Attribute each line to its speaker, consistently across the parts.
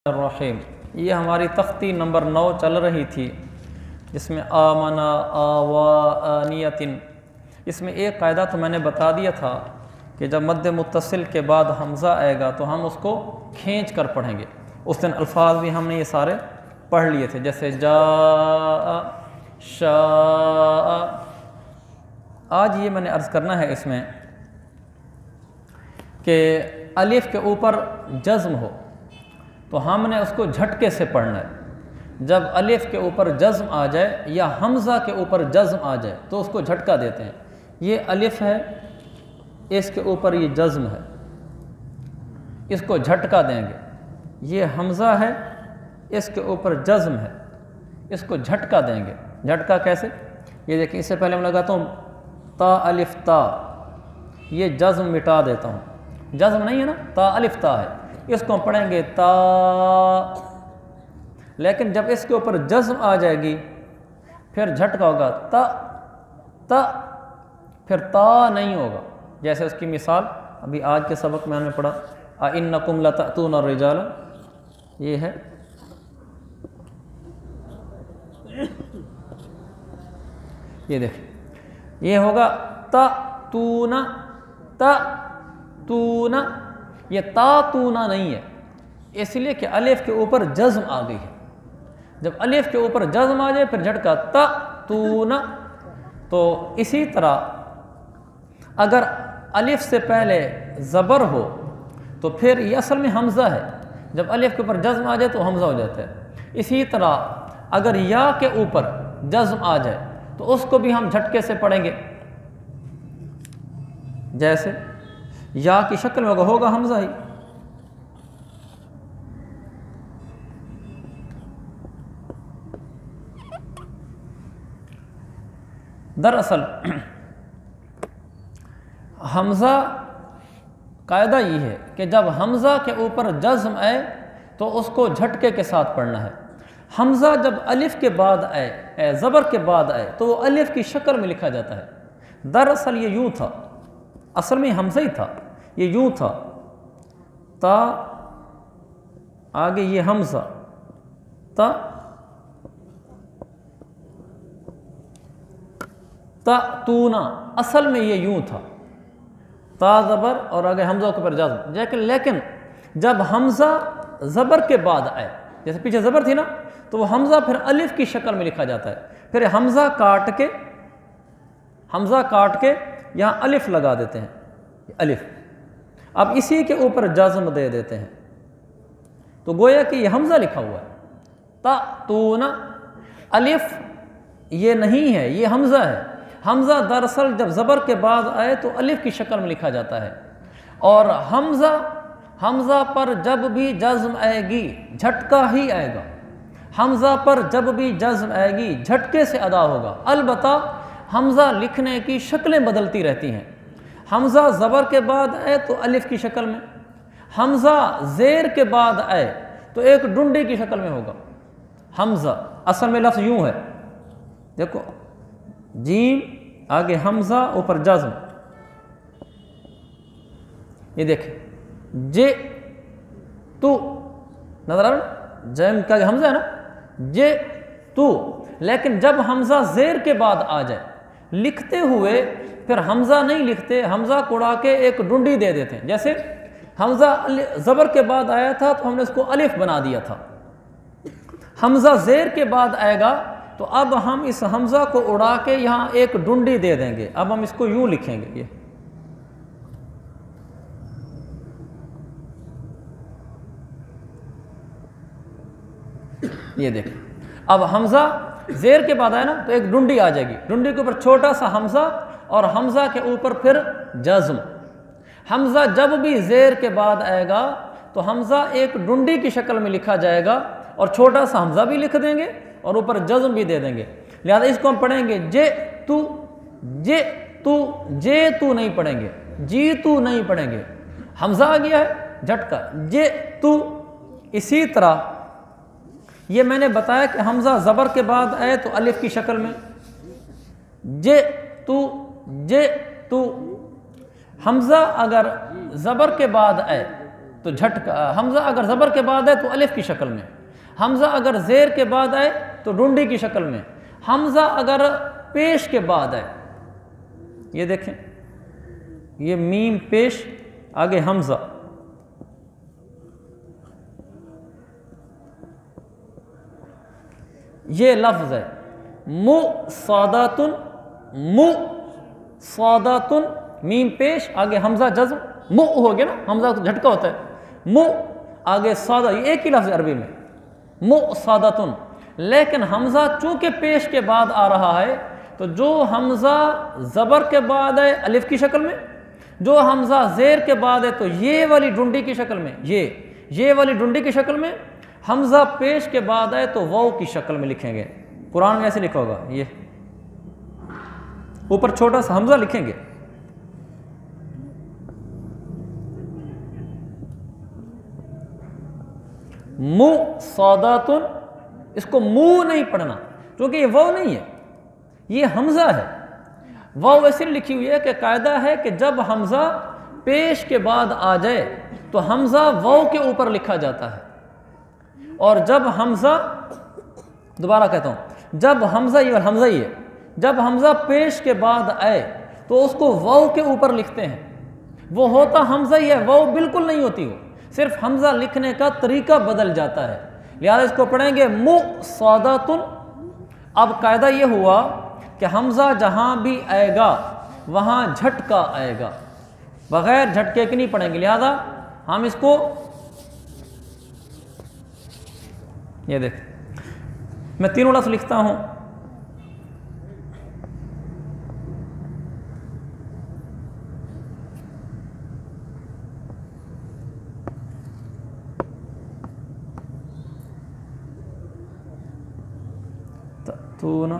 Speaker 1: الرحیم، یہ ہماری تختی نمبر 9 چل رہی تھی جس میں آمنا آوانیتن، اس میں ایک قاعدہ تو میں نے بتا دیا تھا کہ جب مد متصل کے بعد حمزہ آئے گا تو ہم اس کو کھینچ کر پڑھیں گے۔ اس دن الفاظ بھی ہم نے یہ سارے پڑھ لیے تھے، جیسے جاء، شاء۔ آج یہ میں نے عرض کرنا ہے اس میں کہ الف کے اوپر جزم ہو تو ہم نے اس کو جھٹکے سے پڑھنا ہے۔ جب الف کے اوپر جزم آ جائے یا حمزہ کے اوپر جزم آ جائے تو اس کو جھٹکا دیتے ہیں۔ یہ الف ہے، اس کے اوپر یہ جزم ہے، اس کو جھٹکا دیں گے۔ یہ حمزہ ہے، اس کے اوپر جزم ہے، اس کو جھٹکا دیں گے۔ جھٹکا کیسے؟ یہ دیکھیں، اس سے پہلے میں لگاتا ہوں تا الف تا، یہ جزم مٹا دیتا ہوں۔ جزم نہیں ہے نا، تا الف تا ہے، اس کو ہم پڑھیں گے تا، لیکن جب اس کے اوپر جزم آ جائے گی پھر جھٹکا ہوگا تا تا، پھر تا نہیں ہوگا۔ جیسے اس کی مثال ابھی آج کے سبق میں ہم نے پڑھا اِنَّکُمْ لَتَأْتُونَ الرِّجَالَ، یہ ہے یہ دیکھیں، یہ ہوگا تا تونا، تا تونا، یہ تا تونا نہیں ہے، اس لیے کہ الف کے اوپر جزم آ گئی ہے۔ جب الف کے اوپر جزم آ جائے پھر جھٹکا تا تونا۔ تو اسی طرح اگر الف سے پہلے زبر ہو تو پھر یہ اصل میں حمزہ ہے، جب الف کے اوپر جزم آ جائے تو حمزہ ہو جاتا ہے۔ اسی طرح اگر یا کے اوپر جزم آ جائے تو اس کو بھی ہم جھٹکے سے پڑھیں گے، جیسے یا کی شکل میں ہوگا حمزہ ہی۔ دراصل حمزہ قاعدہ یہ ہے کہ جب حمزہ کے اوپر جزم آئے تو اس کو جھٹکے کے ساتھ پڑھنا ہے۔ حمزہ جب الف کے بعد آئے، زبر کے بعد آئے تو وہ الف کی شکل میں لکھا جاتا ہے۔ دراصل یہ یوں تھا، اصل میں حمزہ ہی تھا، یہ یوں تھا، تا آگے یہ حمزہ، تا تا تونا، اصل میں یہ یوں تھا، تا زبر اور آگے حمزہ کے اوپر جزم۔ لیکن جب حمزہ زبر کے بعد آئے، جیسے پیچھے زبر تھی نا، تو وہ حمزہ پھر الف کی شکل میں لکھا جاتا ہے۔ پھر حمزہ کاٹ کے یہاں الف لگا دیتے ہیں، الف، اب اسی کے اوپر جزم دے دیتے ہیں، تو گویا کہ یہ حمزہ لکھا ہوا ہے۔ تا تونا، الف یہ نہیں ہے، یہ حمزہ ہے۔ حمزہ دراصل جب زبر کے بعد آئے تو الف کی شکل میں لکھا جاتا ہے، اور حمزہ پر جب بھی جزم آئے گی جھٹکا ہی آئے گا۔ حمزہ پر جب بھی جزم آئے گی جھٹکے سے ادا ہوگا، البتہ حمزہ لکھنے کی شکلیں بدلتی رہتی ہیں۔ حمزہ زبر کے بعد آئے تو الف کی شکل میں، حمزہ زیر کے بعد آئے تو ایک ڈنڈی کی شکل میں ہوگا۔ حمزہ اصل میں لفظ یوں ہے، دیکھو، جیم آگے حمزہ اوپر جزم، یہ دیکھیں جے تو، نظر آ رہا، جیم کا حمزہ ہے نا، جے تو، لیکن جب حمزہ زیر کے بعد آ جائے لکھتے ہوئے پھر حمزہ نہیں لکھتے، حمزہ کو اڑا کے ایک ڈنڈی دے دیتے ہیں۔ جیسے حمزہ زبر کے بعد آیا تھا تو ہم نے اس کو الف بنا دیا تھا، حمزہ زیر کے بعد آئے گا تو اب ہم اس حمزہ کو اڑا کے یہاں ایک ڈنڈی دے دیں گے، اب ہم اس کو یوں لکھیں گے، یہ دیکھیں، اب حمزہ زیر کے بعد آئے نا تو ایک ڈنڈی آ جائے گی، ڈنڈی کے اوپر چھوٹا سا حمزہ اور حمزہ کے اوپر پھر جزم۔ حمزہ جب بھی زیر کے بعد آئے گا تو حمزہ ایک ڈنڈی کی شکل میں لکھا جائے گا، اور چھوٹا سا حمزہ بھی لکھ دیں گے اور اوپر جزم بھی دے دیں گے۔ لہذا اس کو ہم پڑھیں گے جے تو، جے تو، جے تو نہیں پڑھیں گے، جی تو نہیں پڑھیں گے، حمزہ آ گیا ہے جھٹکا، جے تو۔ اسی طرح یہ میں نے بتایا کہ حمزہ زبر کے بعد آئے تو الف کی شکل میں، جے تو، جے تو۔ حمزہ اگر زبر کے بعد آئے تو جھٹکا، حمزہ اگر زبر کے بعد ہے تو الف کی شکل میں، حمزہ اگر زیر کے بعد آئے تو ڈنڈی کی شکل میں، حمزہ اگر پیش کے بعد آئے، یہ دیکھیں یہ میم پیش آگے حمزہ، یہ لفظ ہے مُصَادَةٌ، مُصَادَةٌ میم پیش آگے حمزہ جزم، مُ ہو گیا نا، حمزہ تو جھٹکا ہوتا ہے، مُ آگے صادہ، یہ ایک ہی لفظ ہے عربی میں مُصَادَةٌ، لیکن حمزہ چونکہ پیش کے بعد آ رہا ہے تو جو حمزہ زبر کے بعد ہے الف کی شکل میں، جو حمزہ زیر کے بعد ہے تو یہ والی ڈنڈی کی شکل میں، یہ والی ڈنڈی کی شکل میں، حمزہ پیش کے بعد ہے تو واو کی شکل میں لکھیں گے، قرآن میں ایسے لکھا ہوگا، یہ اوپر چھوٹا سا حمزہ لکھیں گے، مُصَادَةٌ، اس کو منہ نہیں پڑھنا کیونکہ یہ واو نہیں ہے، یہ حمزہ ہے، واو ایسے لکھی ہوئی ہے کہ قاعدہ ہے کہ جب حمزہ پیش کے بعد آ جائے تو حمزہ واو کے اوپر لکھا جاتا ہے، اور جب حمزہ، دوبارہ کہتا ہوں، جب حمزہ، یہ حمزہ ہی ہے، جب حمزہ پیش کے بعد آئے تو اس کو واو کے اوپر لکھتے ہیں، وہ ہوتا حمزہ ہی ہے، واو بالکل نہیں ہوتی، وہ صرف حمزہ لکھنے کا طریقہ بدل جاتا ہے، لہذا اس کو پڑھیں گے مُصَادَةٌ۔ اب قاعدہ یہ ہوا کہ حمزہ جہاں بھی آئے گا وہاں جھٹکا آئے گا، بغیر جھٹکے کے نہیں پڑھیں گے، لہذا ہم اس کو، یہ دیکھ میں تینوں لفظ لکھتا ہوں، تَأْتُونَ،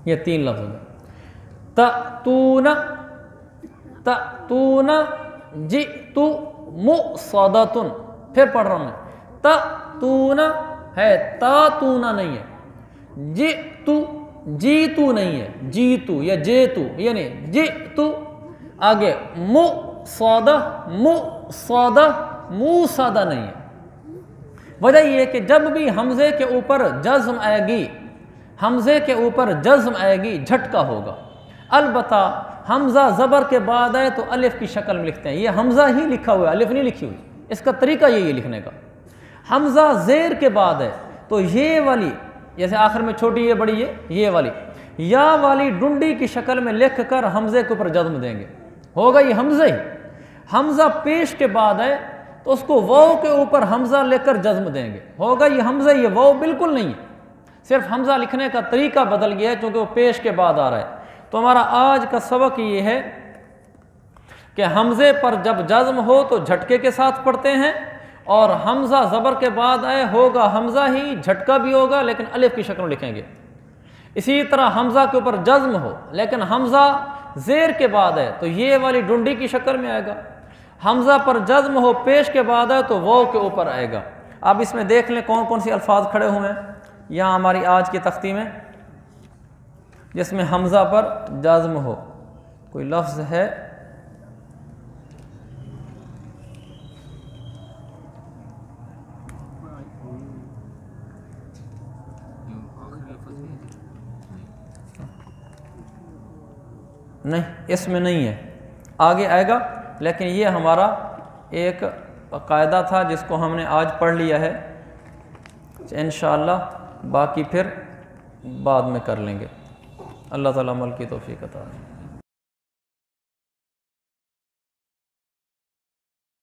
Speaker 1: یہ تین لفظ ہیں، تَأْتُونَ، تَأْتُونَ، جِئْتُ مُصَادَةٌ، پھر پڑھ رہا ہوں میں، تَأْتُونَ ہے، تَأْتُونَ نہیں ہے، جِئْتُ، جیتو نہیں ہے، جیتو یا جیتو، یعنی جِئْتُ آگے مُصَادَہ، مُصَادَہ، مُصَادَہ نہیں ہے، وجہ یہ ہے کہ جب بھی حمزے کے اوپر جزم آئے گی، حمزے کے اوپر جزم آئے گی جھٹکا ہوگا، البتہ حمزہ زبر کے بعد آئے تو الف کی شکل میں لکھتے ہیں، یہ حمزہ ہی لکھا ہوا ہے، الف نہیں لکھی ہوئی، اس کا طریقہ یہی ہے لکھنے کا، حمزہ زیر کے بعد ہے تو یہ والی، جیسے آخر میں چھوٹی یہ بڑی یہ والی، یا والی ڈنڈی کی شکل میں لکھ کر حمزے کے اوپر جزم دیں گے، ہوگا یہ حمزہ ہی، حمزہ پیش کے بعد ہے تو اس کو واو کے اوپر حمزہ لے کر جزم دیں گے، ہوگا یہ حمزہ ہی ہے، واو بالکل نہیں ہے، صرف حمزہ لکھنے کا طریقہ بدل گیا ہے چونکہ وہ پیش کے بعد آ رہا ہے۔ تو ہمارا آج کا سبق یہ ہے کہ حمزے پر جب جزم ہو تو جھٹکے کے ساتھ پڑھتے ہیں، اور حمزہ زبر کے بعد آئے ہوگا حمزہ ہی، جھٹکا بھی ہوگا لیکن الف کی شکل میں لکھیں گے۔ اسی طرح حمزہ کے اوپر جزم ہو لیکن حمزہ زیر کے بعد ہے تو یہ والی ڈنڈی کی شکل میں آئے گا، حمزہ پر جزم ہو پیش کے بعد ہے تو واو کے اوپر آئے گا۔ اب اس میں دیکھ لیں کون کون سی الفاظ کھڑے ہوئے ہیں یہاں ہماری آج کی تختی میں جس میں حمزہ پر جزم ہو، کوئی لفظ ہے؟ نہیں، اس میں نہیں ہے، آگے آئے گا، لیکن یہ ہمارا ایک قاعدہ تھا جس کو ہم نے آج پڑھ لیا ہے، انشاءاللہ باقی پھر بعد میں کر لیں گے۔ اللہ تعالیٰ عمل کی توفیق عطا فرمائے۔